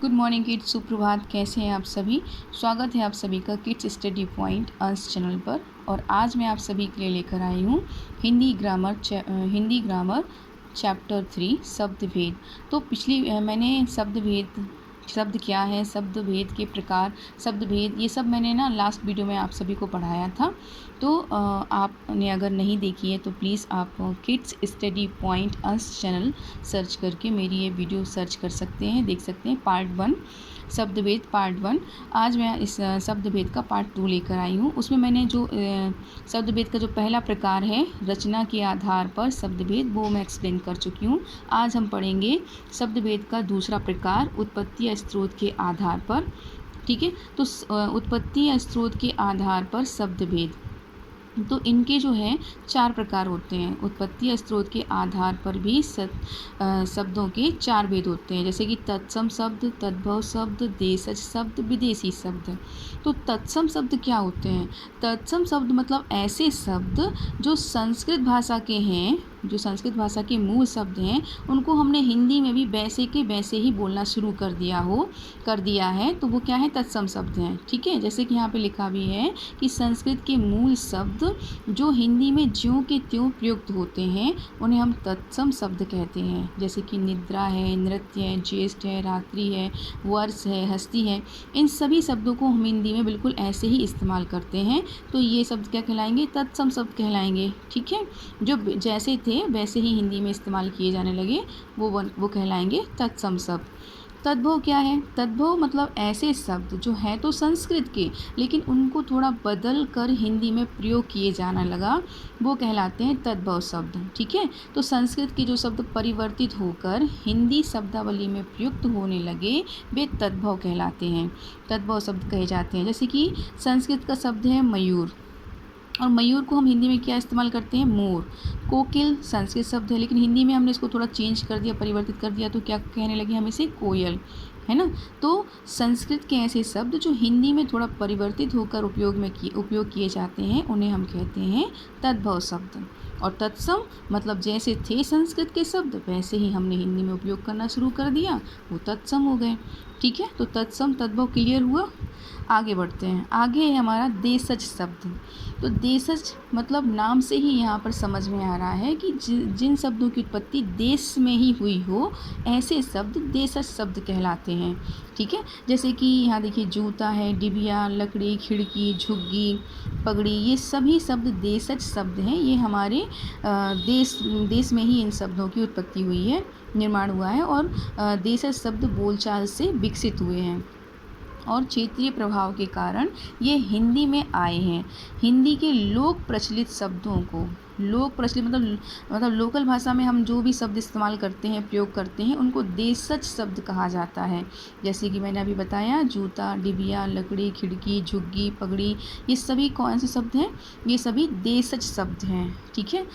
Good morning kids, सुप्रभात। कैसे हैं आप सभी। स्वागत है आप सभी का किड्स स्टडी पॉइंट अंश चैनल पर। और आज मैं आप सभी के लिए लेकर आई हूँ हिंदी ग्रामर चैप्टर 3 शब्द भेद। तो मैंने शब्द क्या है, शब्द भेद के प्रकार, शब्द भेद, ये सब मैंने ना लास्ट वीडियो में आप सभी को पढ़ाया था। तो आपने अगर नहीं देखी है तो प्लीज़ आप किड्स स्टडी पॉइंट अंश चैनल सर्च करके मेरी ये वीडियो सर्च कर सकते हैं, देख सकते हैं। पार्ट 1 शब्द भेद पार्ट 1। आज मैं इस शब्द भेद का पार्ट 2 लेकर आई हूँ। उसमें मैंने जो शब्द भेद का जो पहला प्रकार है, रचना के आधार पर शब्द भेद, वो मैं एक्सप्लेन कर चुकी हूँ। आज हम पढ़ेंगे शब्द भेद का दूसरा प्रकार, उत्पत्ति या स्रोत के आधार पर। ठीक है, तो उत्पत्ति या स्रोत के आधार पर शब्द भेद, तो इनके जो है 4 प्रकार होते हैं। उत्पत्ति या स्रोत के आधार पर भी शब्दों के 4 भेद होते हैं, जैसे कि तत्सम शब्द, तद्भव शब्द, देशज शब्द, विदेशी शब्द। तो तत्सम शब्द क्या होते हैं? तत्सम शब्द मतलब ऐसे शब्द जो संस्कृत भाषा के हैं, जो संस्कृत भाषा के मूल शब्द हैं, उनको हमने हिंदी में भी वैसे के वैसे ही बोलना शुरू कर दिया है, तो वो क्या है? तत्सम शब्द हैं। ठीक है, जैसे कि यहाँ पे लिखा भी है कि संस्कृत के मूल शब्द जो हिंदी में ज्यों के त्यों प्रयुक्त होते हैं, उन्हें हम तत्सम शब्द कहते हैं। जैसे कि निद्रा है, नृत्य है, ज्येष्ठ है, रात्रि है, वर्ष है, हस्ती है, इन सभी शब्दों को हम हिंदी में बिल्कुल ऐसे ही इस्तेमाल करते हैं, तो ये शब्द क्या कहलाएंगे? तत्सम शब्द कहलाएंगे। ठीक है, जो जैसे थे वैसे ही हिंदी में इस्तेमाल किए जाने लगे, वो कहलाएंगे तत्सम शब्द। तद्भव क्या है? तद्भव मतलब ऐसे शब्द जो हैं तो संस्कृत के, लेकिन उनको थोड़ा बदल कर हिंदी में प्रयोग किए जाने लगा, वो कहलाते हैं तद्भव शब्द। ठीक है, तो संस्कृत के जो शब्द परिवर्तित होकर हिंदी शब्दावली में प्रयुक्त होने लगे, वे तद्भव कहलाते हैं, तद्भव शब्द कहे जाते हैं। जैसे कि संस्कृत का शब्द है मयूर, और मयूर को हम हिंदी में क्या इस्तेमाल करते हैं? मोर। कोकिल संस्कृत शब्द है, लेकिन हिंदी में हमने इसको थोड़ा चेंज कर दिया, परिवर्तित कर दिया, तो क्या कहने लगे हम इसे? कोयल, है ना। तो संस्कृत के ऐसे शब्द जो हिंदी में थोड़ा परिवर्तित होकर उपयोग किए जाते हैं, उन्हें हम कहते हैं तद्भव शब्द। और तत्सम मतलब जैसे थे संस्कृत के शब्द वैसे ही हमने हिंदी में उपयोग करना शुरू कर दिया, वो तत्सम हो गए। ठीक है, तो तत्सम तद्भव क्लियर हुआ। आगे बढ़ते हैं। आगे है हमारा देशज शब्द। तो देशज मतलब नाम से ही यहाँ पर समझ में आ रहा है कि जिन शब्दों की उत्पत्ति देश में ही हुई हो, ऐसे शब्द देशज शब्द कहलाते हैं। ठीक है, जैसे कि यहाँ देखिए जूता है, डिबिया, लकड़ी, खिड़की, झुग्गी, पगड़ी, ये सभी शब्द देशज शब्द हैं। ये हमारे देश में ही इन शब्दों की उत्पत्ति हुई है, निर्माण हुआ है, और देशज शब्द बोलचाल से विकसित हुए हैं और क्षेत्रीय प्रभाव के कारण ये हिंदी में आए हैं। हिंदी के लोक प्रचलित शब्दों को, लोक प्रचलित मतलब लोकल भाषा में हम जो भी शब्द इस्तेमाल करते हैं, प्रयोग करते हैं, उनको देशज शब्द कहा जाता है। जैसे कि मैंने अभी बताया, जूता, डिबिया, लकड़ी, खिड़की, झुग्गी, पगड़ी, ये सभी कौन से शब्द हैं? ये सभी देशज शब्द हैं। ठीक है,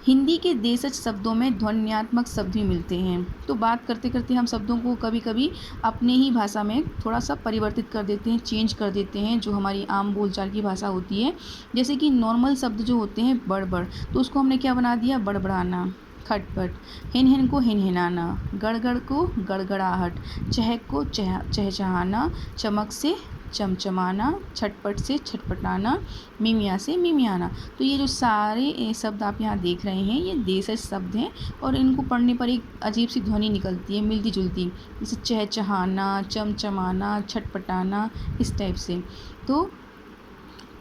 हिंदी के देशज शब्दों में ध्वन्यात्मक शब्द भी मिलते हैं। तो बात करते करते हम शब्दों को कभी कभी अपने ही भाषा में थोड़ा सा परिवर्तित कर देते हैं, चेंज कर देते हैं, जो हमारी आम बोलचाल की भाषा होती है। जैसे कि नॉर्मल शब्द जो होते हैं बड़बड़, तो उसको हमने क्या बना दिया? बड़बड़ाना। खटपट, हिन हिन को हिनहिनाना, गड़गड़ को गड़गड़ाहट, चहक को चहचहाना, चमक से चमचमाना, छटपट से छटपटाना, मिमिया से मिमियाना। तो ये जो सारे शब्द आप यहाँ देख रहे हैं, ये देशज शब्द हैं, और इनको पढ़ने पर एक अजीब सी ध्वनि निकलती है, मिलती जुलती, जैसे चहचहाना, चमचमाना, छटपटाना, इस टाइप से। तो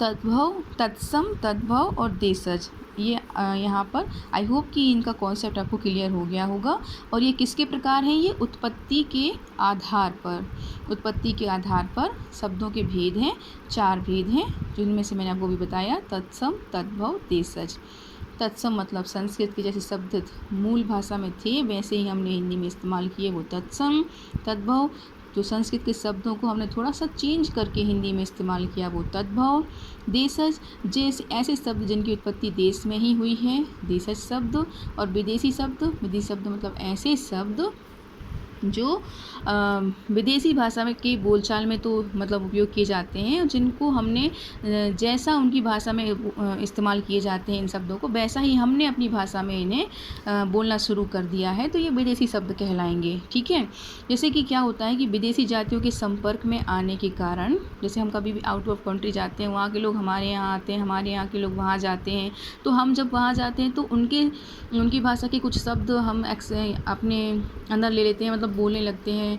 तद्भव, तत्सम, तद्भव और देशज, ये यहाँ पर आई होप कि इनका कॉन्सेप्ट आपको क्लियर हो गया होगा। और ये किसके प्रकार हैं? ये उत्पत्ति के आधार पर, उत्पत्ति के आधार पर शब्दों के भेद हैं, 4 भेद हैं, जिनमें से मैंने आपको भी बताया, तत्सम, तद्भव, देशज। तत्सम मतलब संस्कृत के जैसे शब्द मूल भाषा में थे वैसे ही हमने हिंदी में इस्तेमाल किए, वो तत्सम। तद्भव जो संस्कृत के शब्दों को हमने थोड़ा सा चेंज करके हिंदी में इस्तेमाल किया, वो तद्भव। देशज जैसे ऐसे शब्द जिनकी उत्पत्ति देश में ही हुई है, देशज शब्द। और विदेशी शब्द, विदेशी शब्द मतलब ऐसे शब्द जो विदेशी भाषा में के बोलचाल में तो मतलब उपयोग किए जाते हैं, जिनको हमने जैसा उनकी भाषा में इस्तेमाल किए जाते हैं इन शब्दों को, वैसा ही हमने अपनी भाषा में इन्हें बोलना शुरू कर दिया है, तो ये विदेशी शब्द कहलाएंगे। ठीक है। जैसे कि क्या होता है कि विदेशी जातियों के संपर्क में आने के कारण, जैसे हम कभी भी आउट ऑफ कंट्री जाते हैं, वहाँ के लोग हमारे यहाँ आते हैं, हमारे यहाँ के लोग वहाँ जाते हैं, तो हम जब वहाँ जाते हैं तो उनकी भाषा के कुछ शब्द हम अपने अंदर ले लेते हैं, मतलब बोलने लगते हैं,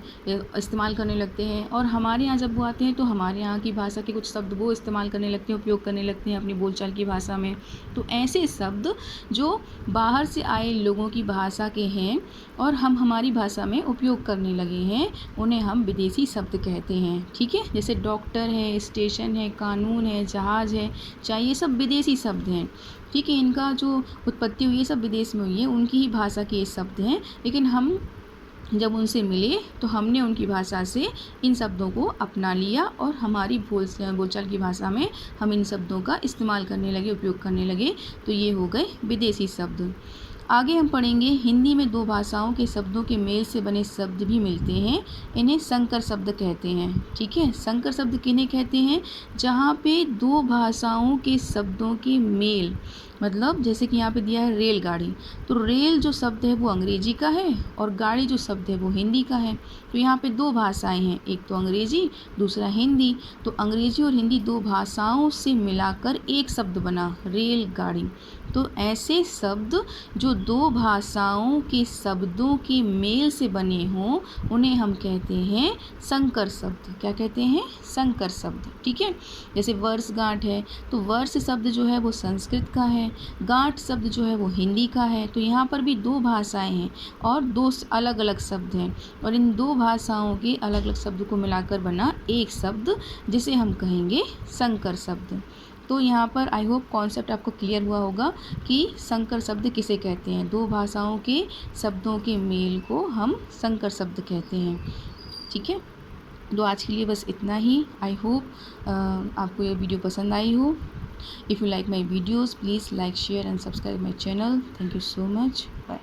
इस्तेमाल करने लगते हैं, और हमारे यहाँ जब वो आते हैं तो हमारे यहाँ की भाषा के कुछ शब्द वो इस्तेमाल करने लगते हैं, उपयोग करने लगते हैं अपनी बोलचाल की भाषा में। तो ऐसे शब्द जो बाहर से आए लोगों की भाषा के हैं और हम हमारी भाषा में उपयोग करने लगे हैं, उन्हें हम विदेशी शब्द कहते हैं। ठीक है। जैसे डॉक्टर है, स्टेशन है, कानून है, जहाज़ है, चाहे, ये सब विदेशी शब्द हैं। ठीक है। इनका जो उत्पत्ति हुई है सब विदेश में हुई है, उनकी ही भाषा के ये शब्द हैं, लेकिन हम जब उनसे मिले तो हमने उनकी भाषा से इन शब्दों को अपना लिया और हमारी बोलचाल की भाषा में हम इन शब्दों का इस्तेमाल करने लगे, उपयोग करने लगे, तो ये हो गए विदेशी शब्द। आगे हम पढ़ेंगे हिंदी में दो भाषाओं के शब्दों के मेल से बने शब्द भी मिलते हैं, इन्हें संकर शब्द कहते हैं। ठीक है। संकर शब्द किन्हें कहते हैं? जहाँ पे दो भाषाओं के शब्दों के मेल, मतलब जैसे कि यहाँ पे दिया है रेलगाड़ी, तो रेल जो शब्द है वो अंग्रेजी का है और गाड़ी जो शब्द है वो हिंदी का है। तो यहाँ पे दो भाषाएं हैं, एक तो अंग्रेजी, दूसरा हिंदी। तो अंग्रेजी और हिंदी दो भाषाओं से मिलाकर एक शब्द बना रेलगाड़ी। तो ऐसे शब्द जो दो भाषाओं के शब्दों के मेल से बने हों, उन्हें हम कहते हैं संकर शब्द। क्या कहते हैं? संकर शब्द। ठीक है। जैसे वर्षगांठ है, तो वर्ष शब्द जो है वो संस्कृत का है, गांठ शब्द जो है वो हिंदी का है। तो यहाँ पर भी दो भाषाएं हैं और दो अलग अलग शब्द हैं, और इन दो भाषाओं के अलग अलग शब्द को मिलाकर बना एक शब्द, जिसे हम कहेंगे संकर शब्द। तो यहाँ पर आई होप कॉन्सेप्ट आपको क्लियर हुआ होगा कि संकर शब्द किसे कहते हैं। दो भाषाओं के शब्दों के मेल को हम संकर शब्द कहते हैं। ठीक है। तो आज के लिए बस इतना ही। आई होप आपको ये वीडियो पसंद आई हो। If you like my videos please like, share and subscribe my channel. Thank you so much. Bye.